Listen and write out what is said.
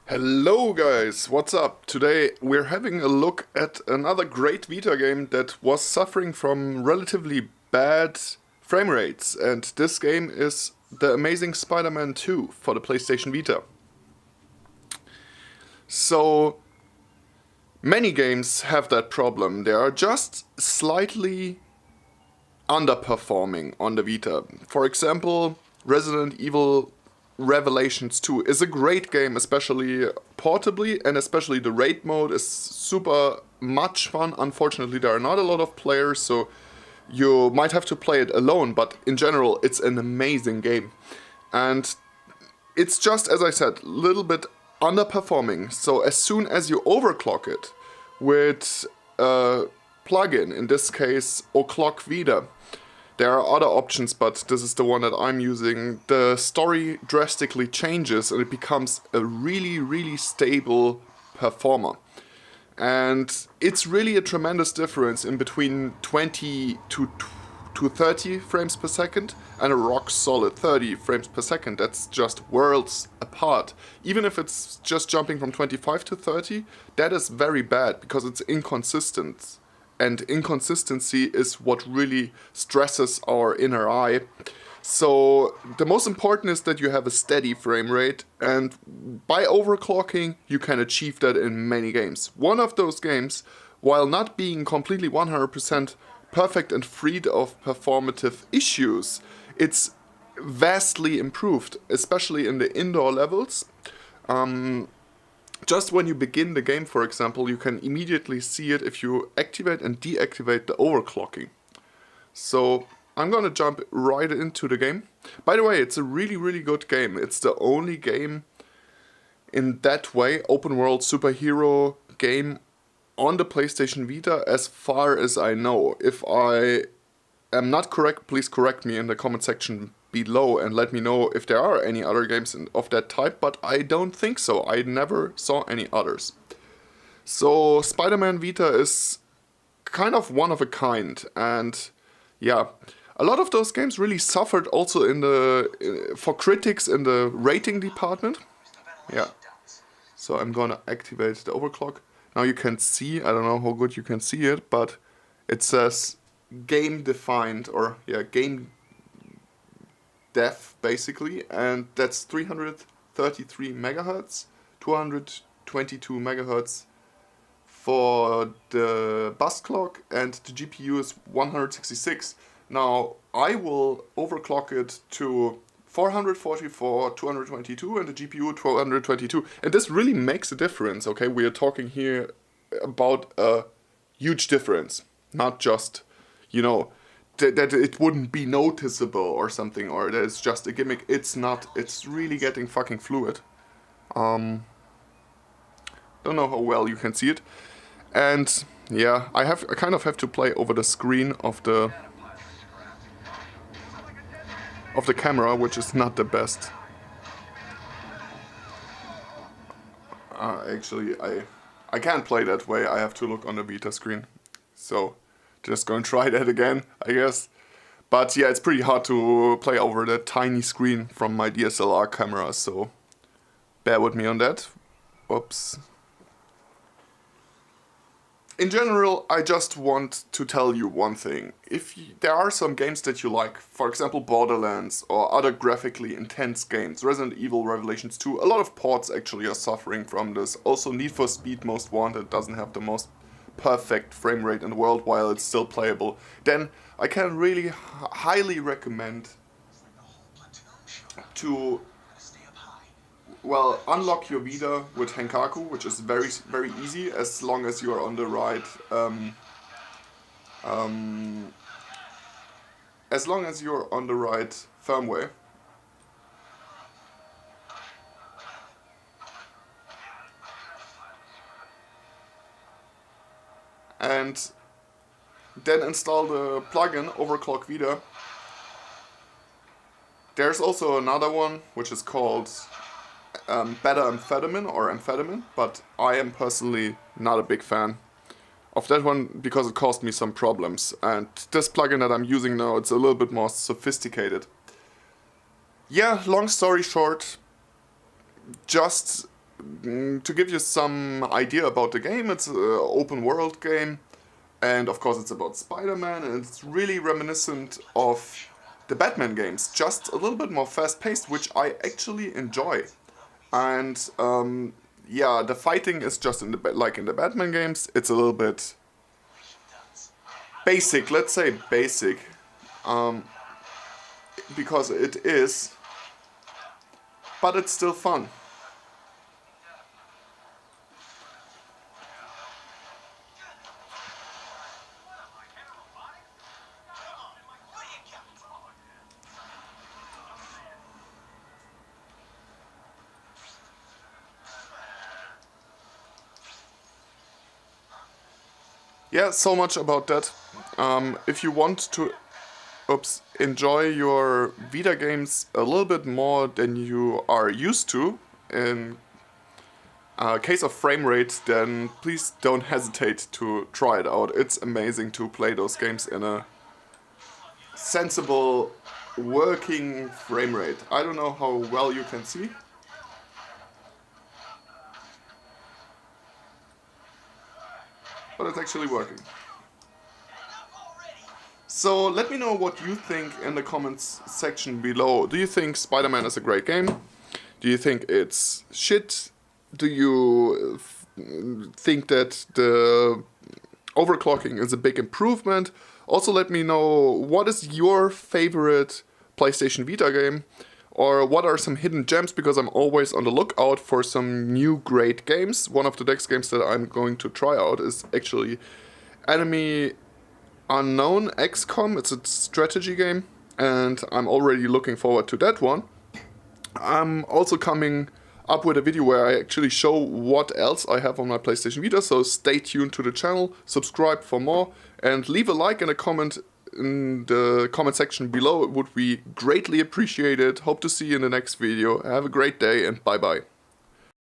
Hello guys, what's up? Today we're having a look at another great Vita game that was suffering from relatively bad frame rates, and this game is the amazing Spider-Man 2 for the PlayStation Vita. So many games have that problem. They are just slightly underperforming on the Vita. For example, Resident Evil Revelations 2 is a great game, especially portably, and especially the raid mode is super much fun. Unfortunately, there are not a lot of players, so you might have to play it alone, but in general, it's an amazing game. And it's just, as I said, a little bit underperforming. So as soon as you overclock it with a plugin, in this case, Ocklock Vita, there are other options, but this is the one that I'm using. The story drastically changes and it becomes a really stable performer. And it's really a tremendous difference in between 20 to 30 frames per second and a rock solid 30 frames per second. That's just worlds apart. Even if it's just jumping from 25 to 30, that is very bad because it's inconsistent. And inconsistency is what really stresses our inner eye. So the most important is that you have a steady frame rate, and by overclocking you can achieve that in many games. One of those games, while not being completely 100% perfect and freed of performative issues, it's vastly improved, especially in the indoor levels. Just when you begin the game, for example, you can immediately see it if you activate and deactivate the overclocking. So I'm gonna jump right into the game. By the way, it's a really good game. It's the only game in that way, open world superhero game on the PlayStation Vita as far as I know. If I am not correct, please correct me in the comment section below and let me know if there are any other games of that type, but I don't think so. I never saw any others. So Spiderman Vita is kind of one of a kind, and yeah, a lot of those games really suffered also in for critics in the rating department. Yeah, so I'm gonna activate the overclock. Now you can see, I don't know how good you can see it, but it says game defined, or yeah, game def basically, and that's 333 megahertz, 222 megahertz for the bus clock, and the GPU is 166. Now I will overclock it to 444, 222, and the GPU 222, and this really makes a difference. Okay, we are talking here about a huge difference, not just, you know, that it wouldn't be noticeable or something, or that it's just a gimmick. It's not. It's really getting fucking fluid. Don't know how well you can see it, and yeah, I kind of have to play over the screen of the camera, which is not the best. Actually, I can't play that way. I have to look on the Vita screen, so just gonna try that again, I guess. But yeah, it's pretty hard to play over that tiny screen from my DSLR camera, so bear with me on that. Oops. In general, I just want to tell you one thing. If there are some games that you like, for example Borderlands or other graphically intense games, Resident Evil Revelations 2, a lot of ports actually are suffering from this. Also Need for Speed Most Wanted doesn't have the most perfect frame rate in the world while it's still playable, then I can really highly recommend to, well, unlock your Vita with Henkaku, which is very easy as long as you are on the right as long as you're on the right firmware. And then install the plugin Overclock Vita. There's also another one which is called Better Amphetamine or Amphetamine, but I am personally not a big fan of that one because it caused me some problems. And this plugin that I'm using now, it's a little bit more sophisticated. Yeah, long story short, just to give you some idea about the game, it's an open world game, and of course it's about Spider-Man, and it's really reminiscent of the Batman games, just a little bit more fast-paced, which I actually enjoy. And yeah, the fighting is just like in the Batman games. It's a little bit basic, let's say basic, because it is, but it's still fun. Yeah, so much about that. If you want to enjoy your Vita games a little bit more than you are used to in case of frame rate, then please don't hesitate to try it out. It's amazing to play those games in a sensible working frame rate. I don't know how well you can see. But it's actually working. So let me know what you think in the comments section below. Do you think Spider-Man is a great game? Do you think it's shit? Do you think that the overclocking is a big improvement? Also let me know what is your favorite PlayStation Vita game, or what are some hidden gems, because I'm always on the lookout for some new great games. One of the next games that I'm going to try out is actually Enemy Unknown XCOM. It's a strategy game, and I'm already looking forward to that one. I'm also coming up with a video where I actually show what else I have on my PlayStation Vita, so stay tuned to the channel, subscribe for more, and leave a like and a comment in the comment section below. It would be greatly appreciated. Hope to see you in the next video. Have a great day, and bye bye.